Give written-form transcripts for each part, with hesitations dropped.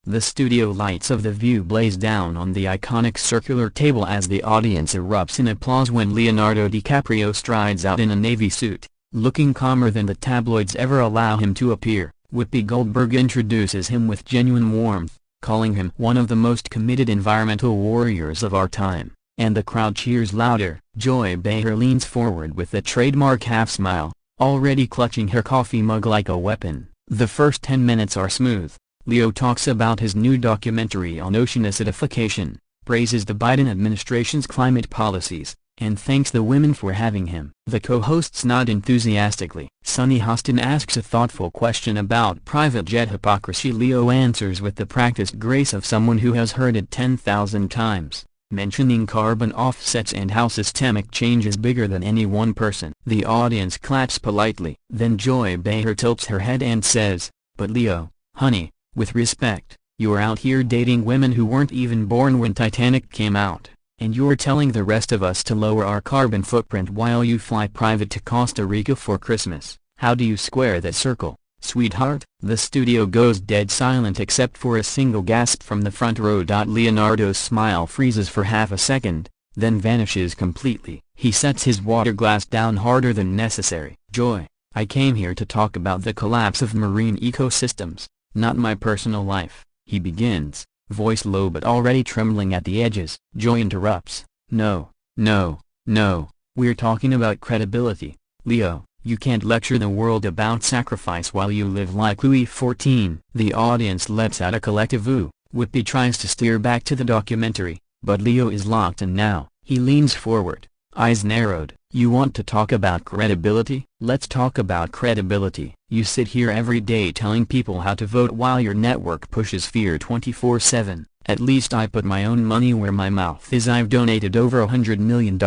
The studio lights of The View blaze down on the iconic circular table as the audience erupts in applause when Leonardo DiCaprio strides out in a navy suit, looking calmer than the tabloids ever allow him to appear. Whoopi Goldberg introduces him with genuine warmth, calling him one of the most committed environmental warriors of our time, and the crowd cheers louder. Joy Behar leans forward with a trademark half-smile, already clutching her coffee mug like a weapon. The first 10 minutes are smooth. Leo talks about his new documentary on ocean acidification, praises the Biden administration's climate policies, and thanks the women for having him. The co-hosts nod enthusiastically. Sunny Hostin asks a thoughtful question about private jet hypocrisy. Leo answers with the practiced grace of someone who has heard it 10,000 times, mentioning carbon offsets and how systemic change is bigger than any one person. The audience claps politely. Then Joy Behar tilts her head and says, "But Leo, honey, with respect, you're out here dating women who weren't even born when Titanic came out, and you're telling the rest of us to lower our carbon footprint while you fly private to Costa Rica for Christmas. How do you square that circle, sweetheart?" The studio goes dead silent except for a single gasp from the front row. Leonardo's smile freezes for half a second, then vanishes completely. He sets his water glass down harder than necessary. "Joy, I came here to talk about the collapse of marine ecosystems, not my personal life," he begins, voice low but already trembling at the edges. Joy interrupts, "No, no, no, we're talking about credibility. Leo, you can't lecture the world about sacrifice while you live like Louis XIV." The audience lets out a collective ooh. Whoopi tries to steer back to the documentary, but Leo is locked in now. He leans forward, eyes narrowed. "You want to talk about credibility? Let's talk about credibility. You sit here every day telling people how to vote while your network pushes fear 24/7. At least I put my own money where my mouth is. I've donated over $100 million.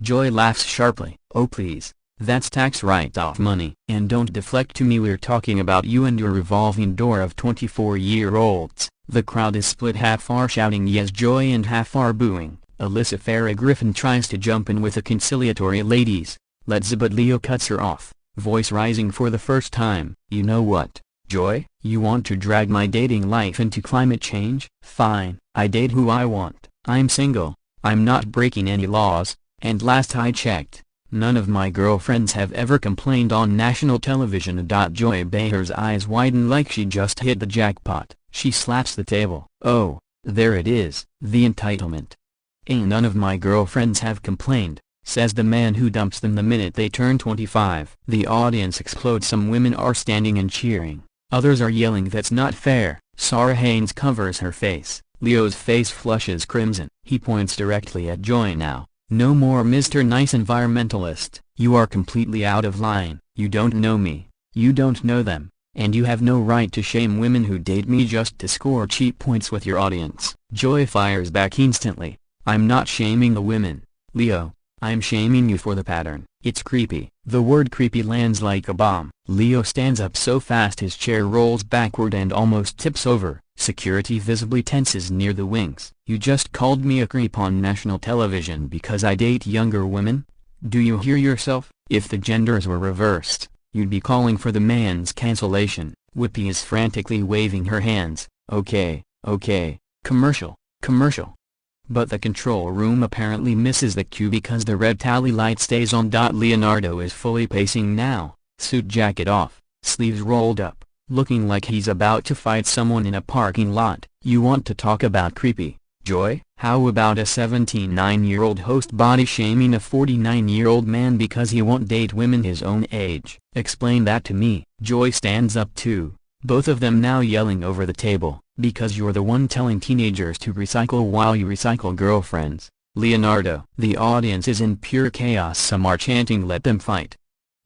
Joy laughs sharply. "Oh please, that's tax write-off money. And don't deflect to me. We're talking about you and your revolving door of 24-year-olds. The crowd is split, half are shouting yes Joy and half are booing. Alyssa Farah Griffin tries to jump in with a conciliatory "Ladies, let's," but Leo cuts her off, voice rising for the first time. "You know what, Joy? You want to drag my dating life into climate change? Fine, I date who I want. I'm single, I'm not breaking any laws, and last I checked, none of my girlfriends have ever complained on national television." Joy Behar's eyes widen like she just hit the jackpot. She slaps the table. "Oh, there it is, the entitlement. Ain't none of my girlfriends have complained," says the man who dumps them the minute they turn 25. The audience explodes. Some women are standing and cheering, others are yelling "That's not fair." Sarah Haynes covers her face. Leo's face flushes crimson. He points directly at Joy now. "No more Mr. Nice Environmentalist. You are completely out of line. You don't know me, you don't know them, and you have no right to shame women who date me just to score cheap points with your audience." Joy fires back instantly. "I'm not shaming the women, Leo, I'm shaming you for the pattern. It's creepy." The word creepy lands like a bomb. Leo stands up so fast his chair rolls backward and almost tips over. Security visibly tenses near the wings. "You just called me a creep on national television because I date younger women? Do you hear yourself? If the genders were reversed, you'd be calling for the man's cancellation." Whoopi is frantically waving her hands. "Okay, okay, commercial, commercial." But the control room apparently misses the cue because the red tally light stays on. Leonardo is fully pacing now, suit jacket off, sleeves rolled up, looking like he's about to fight someone in a parking lot. "You want to talk about creepy, Joy? How about a 79-year-old host body-shaming a 49-year-old man because he won't date women his own age? Explain that to me." Joy stands up too, both of them now yelling over the table, "Because you're the one telling teenagers to recycle while you recycle girlfriends, Leonardo." The audience is in pure chaos. Some are chanting "Let them fight,"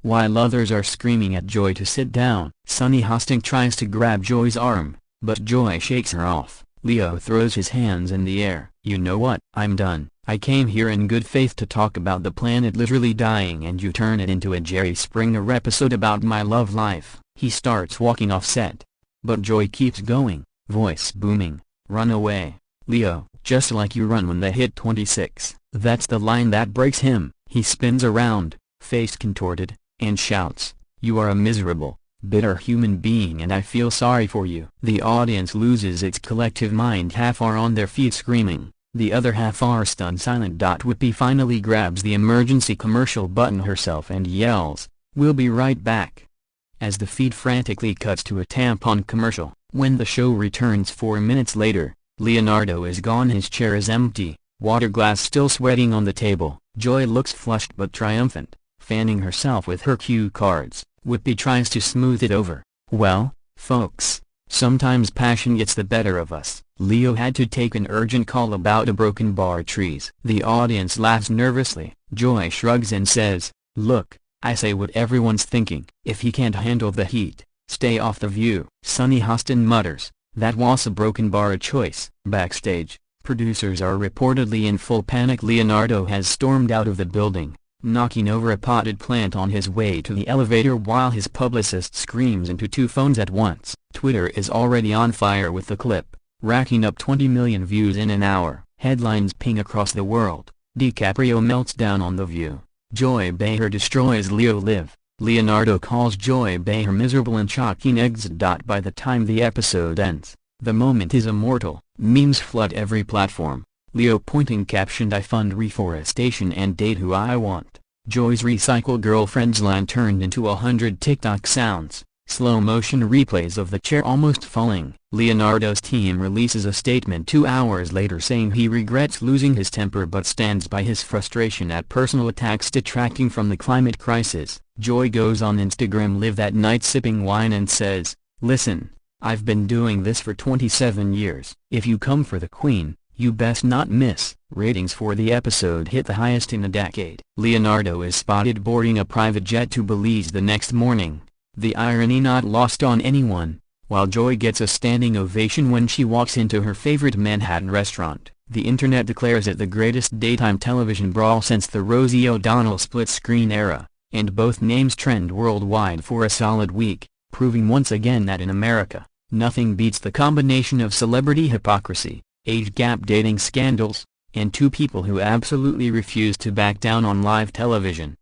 while others are screaming at Joy to sit down. Sunny Hostin tries to grab Joy's arm, but Joy shakes her off. Leo throws his hands in the air. "You know what? I'm done. I came here in good faith to talk about the planet literally dying and you turn it into a Jerry Springer episode about my love life." He starts walking off set, but Joy keeps going, voice booming, "Run away, Leo, just like you run when they hit 26. That's the line that breaks him. He spins around, face contorted, and shouts, "You are a miserable, bitter human being, and I feel sorry for you." The audience loses its collective mind. Half are on their feet screaming, the other half are stunned silent. Whoopi finally grabs the emergency commercial button herself and yells, "We'll be right back," as the feed frantically cuts to a tampon commercial. When the show returns 4 minutes later, Leonardo is gone. His chair is empty, water glass still sweating on the table. Joy looks flushed but triumphant, fanning herself with her cue cards. Whoopi tries to smooth it over. "Well, folks, sometimes passion gets the better of us. Leo had to take an urgent call about a broken bar trees." The audience laughs nervously. Joy shrugs and says, "Look, I say what everyone's thinking. If he can't handle the heat, stay off The View." Sunny Hostin mutters, "That was a broken bar choice." Backstage, producers are reportedly in full panic. Leonardo has stormed out of the building, knocking over a potted plant on his way to the elevator while his publicist screams into 2 phones at once. Twitter is already on fire with the clip, racking up 20 million views in an hour. Headlines ping across the world. DiCaprio melts down on The View. Joy Behar destroys Leo Live. Leonardo calls Joy Behar miserable and shocking exit. By the time the episode ends, the moment is immortal. Memes flood every platform. Leo pointing captioned, "I fund reforestation and date who I want." Joy's recycle girlfriend's line turned into 100 TikTok sounds. Slow motion replays of the chair almost falling. Leonardo's team releases a statement 2 hours later saying he regrets losing his temper but stands by his frustration at personal attacks detracting from the climate crisis. Joy goes on Instagram Live that night sipping wine and says, "Listen, I've been doing this for 27 years. If you come for the Queen, you best not miss." Ratings for the episode hit the highest in a decade. Leonardo is spotted boarding a private jet to Belize the next morning, the irony not lost on anyone, while Joy gets a standing ovation when she walks into her favorite Manhattan restaurant. The internet declares it the greatest daytime television brawl since the Rosie O'Donnell split-screen era, and both names trend worldwide for a solid week, proving once again that in America, nothing beats the combination of celebrity hypocrisy, age gap dating scandals, and 2 people who absolutely refuse to back down on live television.